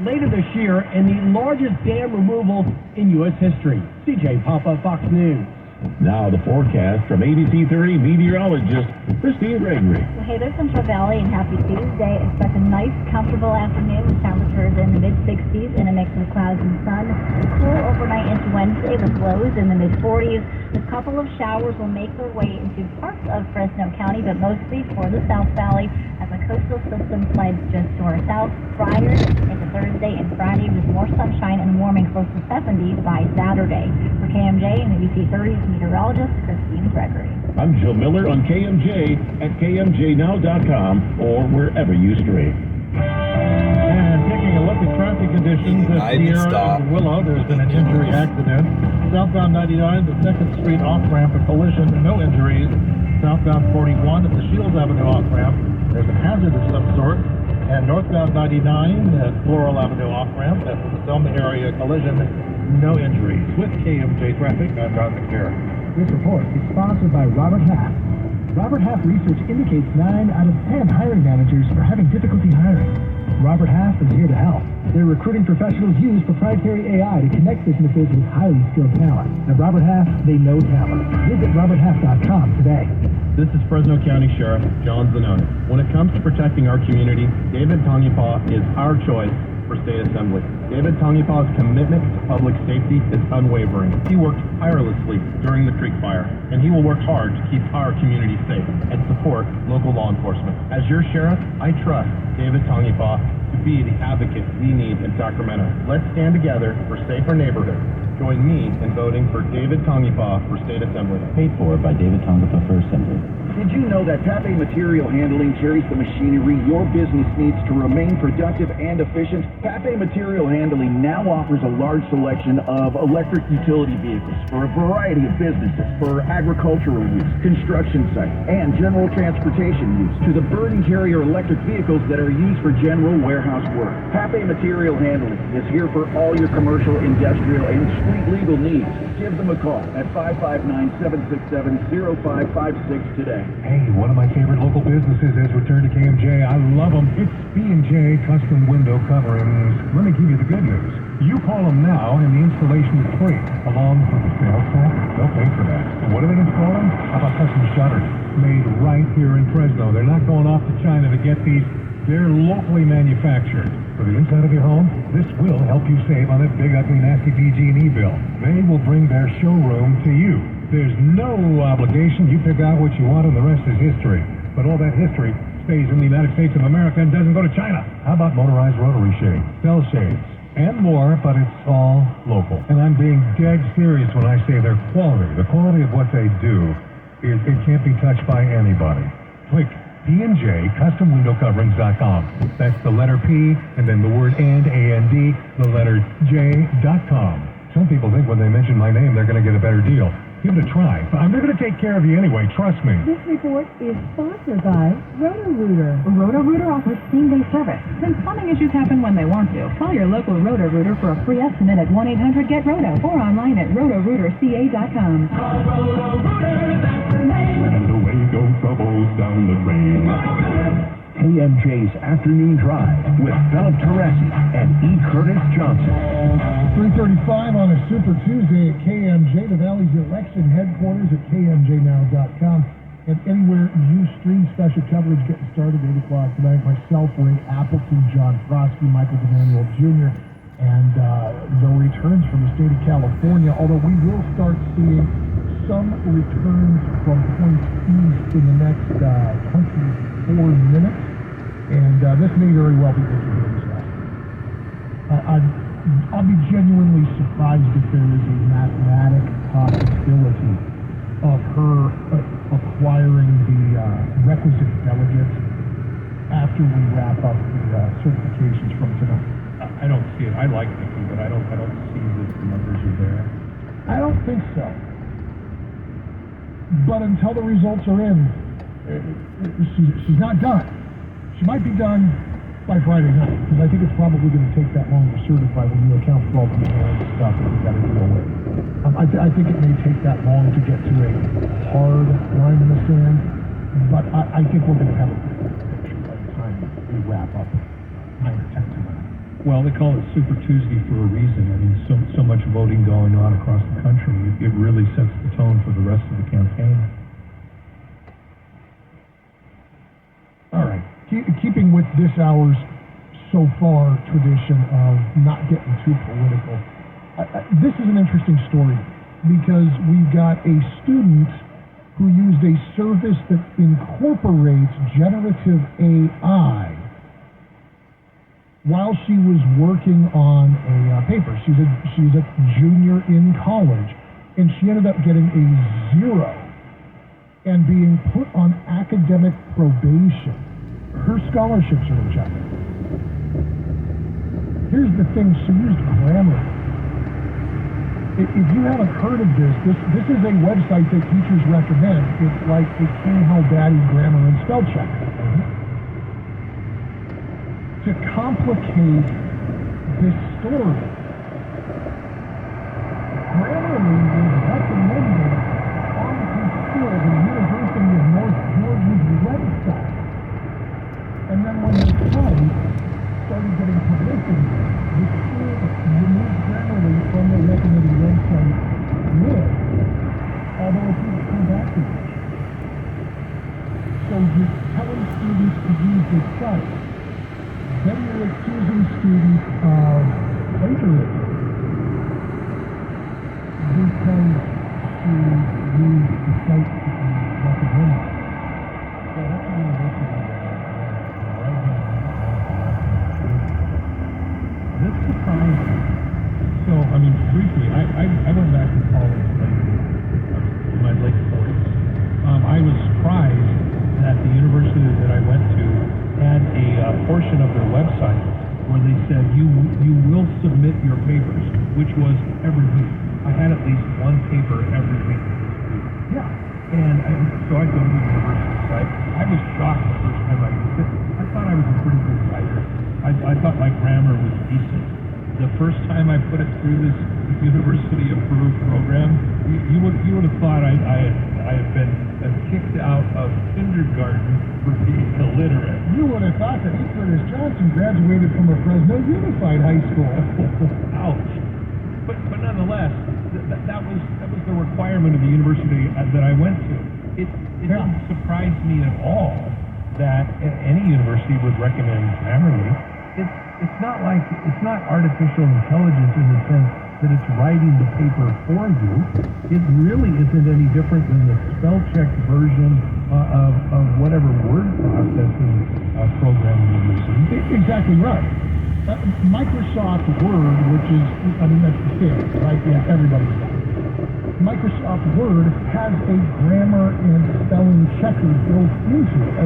later this year and the largest dam removal in U.S. history. CJ Papa, Fox News. Now the forecast from ABC 30 meteorologist Christine Gregory. Well, hey there, Central Valley, and happy Tuesday. Expect a nice, comfortable afternoon with temperatures in the mid-60s and a mix of clouds and sun. Cool overnight into Wednesday with lows in the mid-40s. A couple of showers will make their way into parts of Fresno County, but mostly for the South Valley as a coastal system slides just to our south prior into Thursday and Friday with more sunshine and warming close to 70 by Saturday. For KMJ and ABC 30's meteorologist Christine Gregory. I'm Joe Miller on KMJ at KMJNow.com or wherever you stream. And taking a look at traffic conditions at Sierra and Willow, there's been an injury accident. Southbound 99, the 2nd Street off-ramp, a collision, no injuries. Southbound 41 at the Shields Avenue off-ramp, there's a hazard of some sort. And northbound 99 at Floral Avenue off-ramp, that's the Selma area collision, no injuries. With KMJ Traffic, I'm Don McNair. This report is sponsored by Robert Half. Robert Half research indicates 9 out of 10 hiring managers are having difficulty hiring. Robert Half is here to help. Their recruiting professionals use proprietary AI to connect businesses with highly skilled talent. At Robert Half, they know talent. Visit roberthalf.com today. This is Fresno County Sheriff John Zanoni. When it comes to protecting our community, David Tongipaw is our choice for State Assembly. David Tongipaw's commitment to public safety is unwavering. He worked tirelessly during the Creek Fire, and he will work hard to keep our community safe and support local law enforcement. As your sheriff, I trust David Tongipaw to be the advocate we need in Sacramento. Let's stand together for safer neighborhoods. Join me in voting for David Tongipaw for State Assembly. Paid for by David Tongipaw for Assembly. Did you know that Pape Material Handling carries the machinery your business needs to remain productive and efficient? Pape Material Handling now offers a large selection of electric utility vehicles for a variety of businesses, for agricultural use, construction sites, and general transportation use, to the burden carrier electric vehicles that are used for general warehouse work. Pape Material Handling is here for all your commercial, industrial, and street legal needs. Give them a call at 559-767-0556 today. Hey, one of my favorite local businesses has returned to KMJ. I love them. It's B&J Custom Window Coverings. Let me give you the good news. You call them now and the installation is free, along with the sales tax. They'll pay for that. And what do they install them? How about custom shutters? Made right here in Fresno. They're not going off to China to get these. They're locally manufactured. For the inside of your home, this will help you save on that big, ugly, nasty PG&E bill. They will bring their showroom to you. There's no obligation. You pick out what you want and the rest is history. But all that history stays in the United States of America and doesn't go to China. How about motorized rotary shades, cell shades, and more, but it's all local. And I'm being dead serious when I say their quality. The quality of what they do, it can't be touched by anybody. Click PNJCustomWindowCoverings.com. That's the letter P and then the word and, A-N-D, the letter J.com. Some people think when they mention my name, they're going to get a better deal. Give it a try. I'm going to take care of you anyway, trust me. This report is sponsored by Roto-Rooter. Roto-Rooter offers same-day service. Since plumbing issues happen when they want to, call your local Roto-Rooter for a free estimate at 1-800-GET-ROTO or online at rotorooterca.com. And away go troubles down the drain. KMJ's Afternoon Drive with Philip Teresi and E. Curtis Johnson. 3:35 on a Super Tuesday at KMJ, the Valley's election headquarters at KMJNow.com. And anywhere you stream special coverage getting started at 8 o'clock tonight. Myself, Ray Appleton, John Frosky, Michael DeManuel Jr., and the returns from the state of California, although we will start seeing some returns from points east in the next 24 minutes. And this may very well be what you hear this last week. I'll be genuinely surprised if there is a mathematic possibility of her acquiring the requisite delegates after we wrap up the certifications from tonight. I don't see it. I like Nikki, but I don't see that the numbers are there. I don't think so. But until the results are in, she's not done. She might be done by Friday night, because I think it's probably going to take that long to certify when you account for all the stuff that we've got to deal with. I think it may take that long to get to a hard line in the sand, but I think we're going to have a picture by the time we wrap up 9 or 10 tonight. Well, they call it Super Tuesday for a reason. I mean, so much voting going on across the country. It really sets the tone for the rest of the campaign. All right. Keeping with this hour's so far tradition of not getting too political, this is an interesting story because we've got a student who used a service that incorporates generative AI while she was working on a paper. She's a junior in college, and she ended up getting a 0 and being put on academic probation. Her scholarships are in jeopardy. Here's the thing, she used Grammarly. If you haven't heard of this is a website that teachers recommend. It's like a King How Bad Is Grammar and Spell Checker. To complicate this story, Grammarly was recommended on the University of North Georgia's website. And then when the site started getting publicity, the school removed Grammarly from the recommended website list, although it didn't come back to it. So you're telling students to use this site. Then you're accusing students of plagiarism because she used the site that you recommended. So that's a university right now. This surprised me. So, I mean, briefly, I went back to college in my late 40s. I was surprised that the university that I went to had a portion of their website where they said you will submit your papers, which was every week. I had at least one paper every week. Yeah. And so I go to the university site. I was shocked the first time I used it. I thought I was a pretty good writer. I thought my grammar was decent. The first time I put it through this university-approved program, you would have thought I had been kicked out of kindergarten for being illiterate. You would have thought that E. Curtis Johnson graduated from a Fresno Unified High School. Ouch. But nonetheless, that was the requirement of the university that I went to. It didn't surprise me at all that any university would recommend Grammarly. It's not artificial intelligence in the sense that it's writing the paper for you. It really isn't any different than the spell check version of whatever word processing program you're using. Exactly right. Microsoft Word, which is, that's the standard, right? Yeah, everybody's got it. Microsoft Word has a grammar and spelling checker built into it.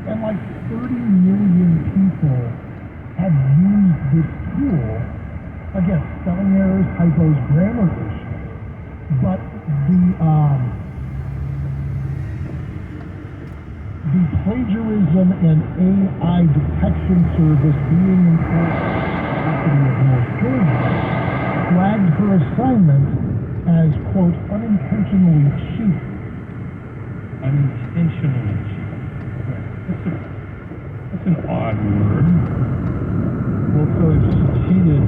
And like 30 million people have used this tool. Again, spelling errors, typos, grammar issues. But the plagiarism and AI detection service being employed by the University of North Georgia flagged her assignment as, quote, unintentionally cheating. Unintentionally cheating. That's an odd word. Well, so if she cheated,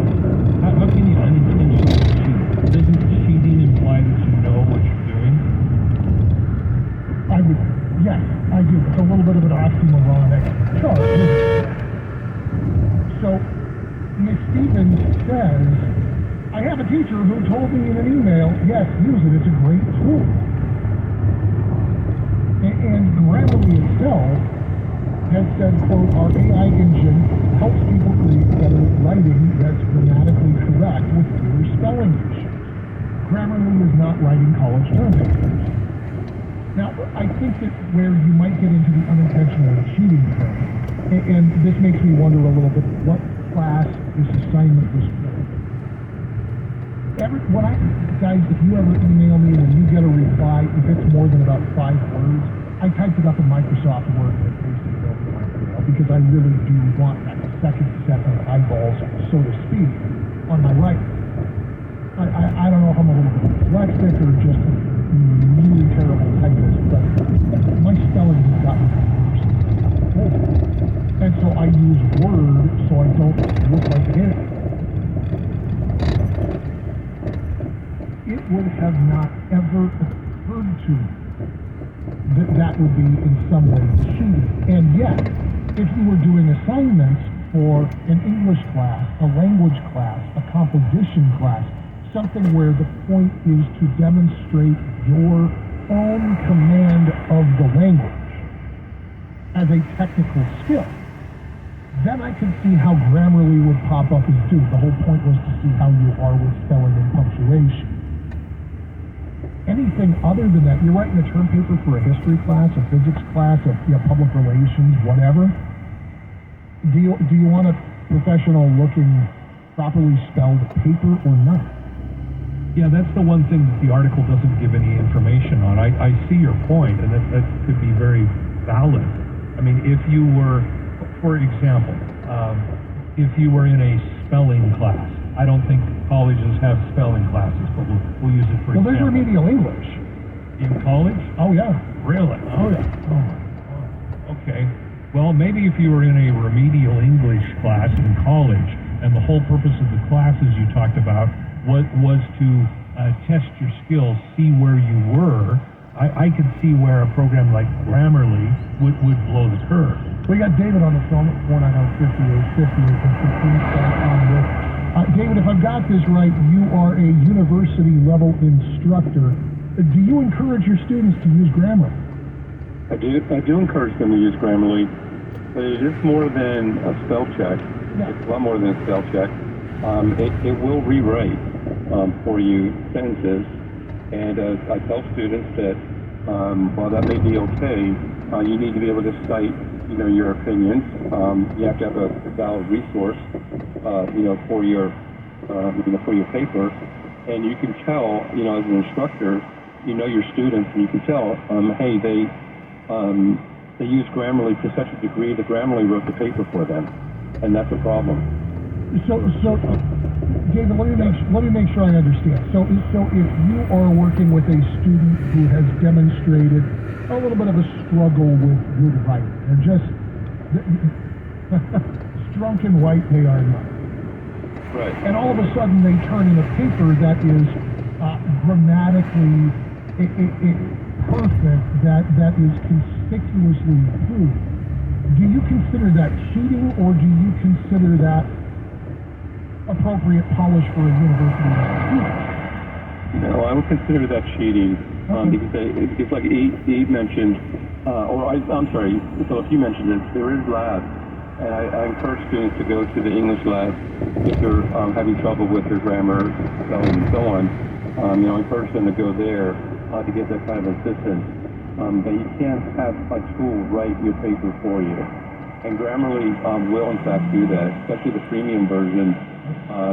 how can you unintentionally cheat? Doesn't cheating imply that you know what you're doing? Yes, I do. It's a little bit of an oxymoronic charge. So, Ms. Stevens says, I have a teacher who told me in an email, yes, use it, it's a great tool. And Grammarly itself has said, quote, our AI engine helps people create better writing that's grammatically correct with fewer spelling issues. Grammarly is not writing college term papers. Now, I think that where you might get into the unintentional cheating thing, and this makes me wonder a little bit what class this assignment was for. Guys, if you ever email me and you get a reply, if it's more than about 5 words, I typed it up in Microsoft Word and pasted it over to my email because I really do want that second set of eyeballs, so to speak, on my writing. I don't know if I'm a little bit dyslexic or just a really terrible typist, but my spelling has gotten worse. And so I use Word so I don't look like an idiot. It would have not ever occurred to me that would be in some way cheating. And yet, if you were doing assignments for an English class, a language class, a composition class, something where the point is to demonstrate your own command of the language as a technical skill, then I could see how Grammarly would pop up as due. The whole point was to see how you are with spelling and punctuation. Anything other than that, you're writing a term paper for a history class, a physics class, a public relations, whatever. Do you want a professional looking, properly spelled paper or not? Yeah, that's the one thing that the article doesn't give any information on. I see your point, and that could be very valid. I mean, if you were, for example, if you were in a spelling class, I don't think colleges have spelling classes, but we'll use it for example. Well, there's remedial English. In college? Oh, yeah. Really? Oh, yeah. Oh. Okay. Well, maybe if you were in a remedial English class in college, and the whole purpose of the classes you talked about was to test your skills, see where you were, I could see where a program like Grammarly would blow the curve. We got David on the phone at 490-5850. You can please on with. David, if I've got this right, you are a university-level instructor. Do you encourage your students to use Grammarly? I do encourage them to use Grammarly, but it is more than a spell check. Yeah. It's a lot more than a spell check. It will rewrite for you sentences, and I tell students that while that may be okay, you need to be able to cite, your opinions. You have to have a valid resource, for your, for your paper, and you can tell, as an instructor, your students, and you can tell, hey, they use Grammarly to such a degree that Grammarly wrote the paper for them, and that's a problem. So, David, let me make sure I understand. So if you are working with a student who has demonstrated a little bit of a struggle with good writing, they're just strunk and white, they are not. Right. And all of a sudden they turn in a paper that is grammatically perfect, that is conspicuously improved. Do you consider that cheating, or do you consider that appropriate polish for a university student? No, I would consider that cheating, because it's like Eve mentioned, Philip, you mentioned it, there is labs, and I encourage students to go to the English lab if they're having trouble with their grammar, spelling, and so on. I encourage them to go there to get that kind of assistance. But you can't have a tool write your paper for you. And Grammarly will, in fact, do that, especially the premium version.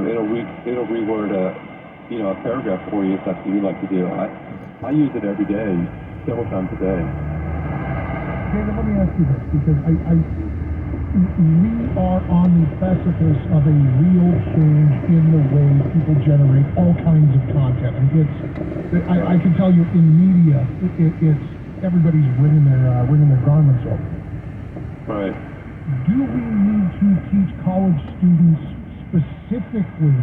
It'll reword a paragraph for you if that's what you like to do. I use it every day, several times a day. David, let me ask you this, because we are on the precipice of a real change in the way people generate all kinds of content. I can tell you in media, it's everybody's wringing their garments over. Right. Do we need to teach college students specifically,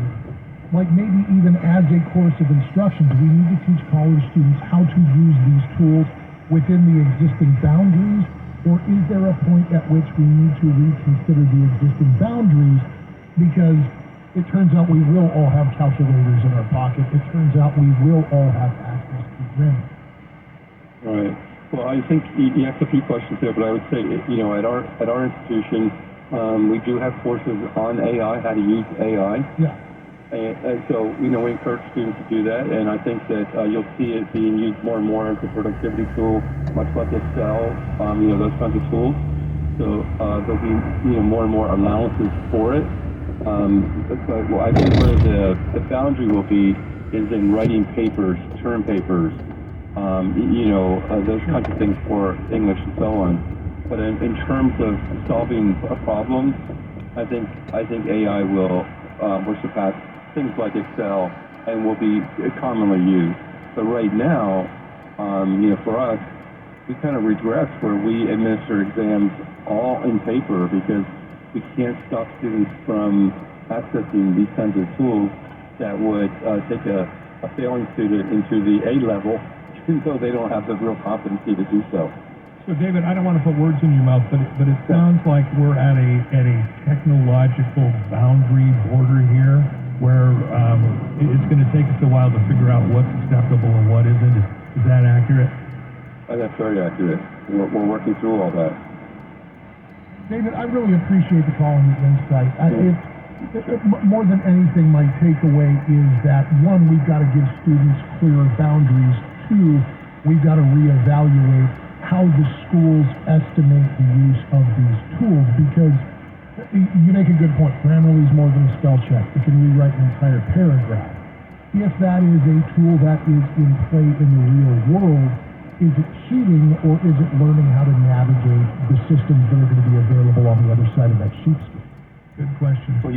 like maybe even as a course of instruction, do we need to teach college students how to use these tools within the existing boundaries, or is there a point at which we need to reconsider the existing boundaries, because it turns out we will all have calculators in our pocket, it turns out we will all have access to grammar. Right. Well, I think you asked a few questions there, but I would say, at our institution, we do have courses on AI, how to use AI. Yeah. And so, we encourage students to do that, and I think that you'll see it being used more and more as a productivity tool, much like Excel, those kinds of tools. So there'll be, more and more allowances for it. But I think where the boundary will be is in writing papers, term papers, those kinds of things for English and so on. But in terms of solving problems, I think AI will surpass things like Excel and will be commonly used. But right now, for us, we kind of regress where we administer exams all in paper because we can't stop students from accessing these kinds of tools that would take a failing student into the A level, even though they don't have the real competency to do so. So, David, I don't want to put words in your mouth, but it sounds like we're at a technological boundary border here where it's going to take us a while to figure out what's acceptable and what isn't. Is that accurate? That's very accurate. We're working through all that. David, I really appreciate the call and the insight. More than anything, my takeaway is that, one, we've got to give students clearer boundaries. Two, we've got to reevaluate how the schools estimate the use of these tools, because you make a good point. Grammarly is more than a spell check. It can rewrite an entire paragraph. If that is a tool that is in play in the real world, is it cheating or is it learning how to navigate the systems that are going to be available on the other side of that sheepskin? Good question. Well,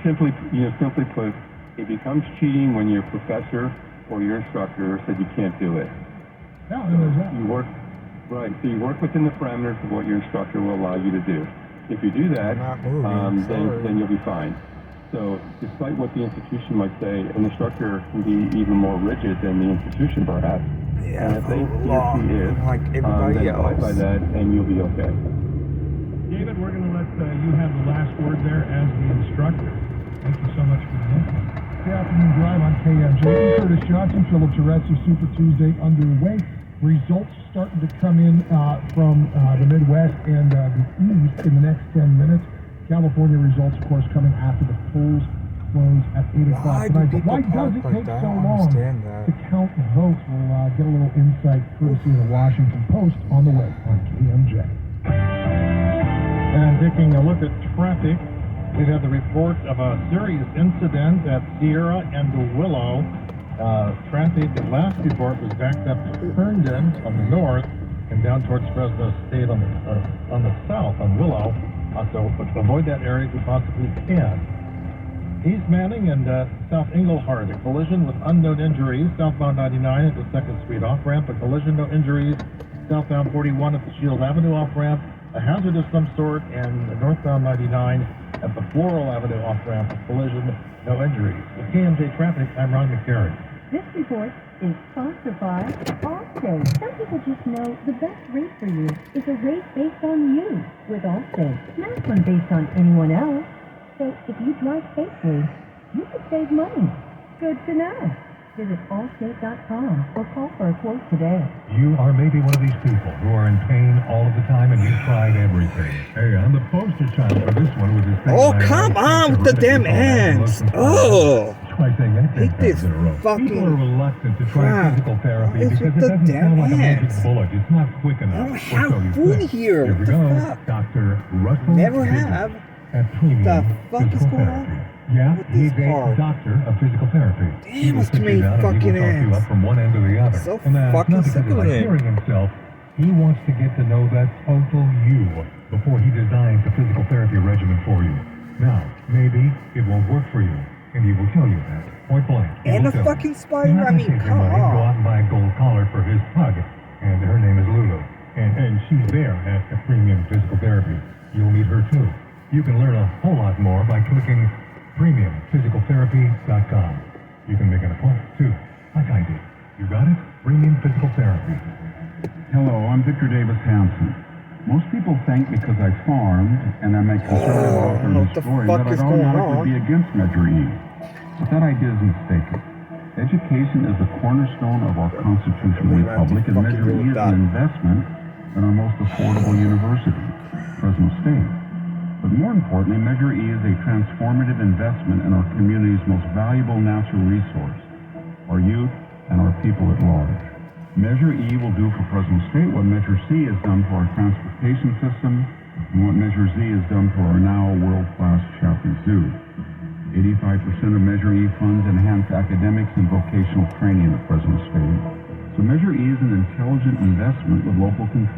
simply put, it becomes cheating when your professor or your instructor said you can't do it. Yeah, there's that. So you work within the parameters of what your instructor will allow you to do. If you do that, then you'll be fine. So despite what the institution might say, an instructor can be even more rigid than the institution perhaps. Yeah, and if they is, like everybody then abide by that and you'll be okay. David, we're going to let you have the last word there as the instructor. Thank you so much for the info. Good afternoon drive on KMJ. Curtis Johnson, Philip Teresi, Super Tuesday underway. Results starting to come in from the Midwest and the East in the next 10 minutes. California results, of course, coming after the polls close at 8 o'clock tonight. But why does it take so long to count votes? We'll get a little insight courtesy of the Washington Post on the way on KMJ. And taking a look at traffic, we've had the report of a serious incident at Sierra and Willow. Traffic, the last report was backed up to Herndon on the north and down towards Fresno State on the south on Willow. So to avoid that area if we possibly can. East Manning and South Englehart, a collision with unknown injuries. Southbound 99 at the 2nd Street off-ramp, a collision, no injuries. Southbound 41 at the Shield Avenue off-ramp, a hazard of some sort, and northbound 99 at the Floral Avenue off-ramp, a collision, no injuries. With KMJ Traffic, I'm Ron McCary. This report is sponsored by Allstate. Some people just know the best rate for you is a rate based on you with Allstate, not one based on anyone else. So if you drive safely, you could save money. Good to know. Visit Allstate.com or call for a quote today. You are maybe one of these people who are in pain all of the time and you've tried everything. Hey, I'm the poster child for this one with this thing. Oh, come on with the damn ants. Oh. Try saying that 10 times in a row. People are reluctant to try physical therapy because it doesn't sound like a magic bullet. It's not quick enough. I don't have food here. Here we go. Dr. Russell Never have. At Premium The fuck is going Therapy. Yeah, he's a doctor of physical therapy. Damn, it's too many fucking ants. You up from one end to the other. So and that's fucking not because sick he of likes it. hearing himself. He wants to get to know that total you before he designs a physical therapy regimen for you. Now, maybe it won't work for you, and he will tell you that point blank. And the fucking spider, I mean, come Go out on. and buy a gold collar for his pug, and her name is Lulu, and she's there at the Premium Physical Therapy. You'll meet her too. You can learn a whole lot more by clicking PremiumPhysicalTherapy.com. You can make an appointment too, like I did. You got it? Premium Physical Therapy. Hello, I'm Victor Davis Hanson. Most people think because I farmed and I'm a conservative author of the story that I'd automatically be against Measure E. But that idea is mistaken. Education is the cornerstone of our constitutional republic, and Measure E is an investment in our most affordable university, Fresno State. But more importantly, Measure E is a transformative investment in our community's most valuable natural resource, our youth and our people at large. Measure E will do for Fresno State what Measure C has done for our transportation system and what Measure Z has done for our now world-class Chaffee Zoo. 85% of Measure E funds enhance academics and vocational training at Fresno State. So Measure E is an intelligent investment with local control.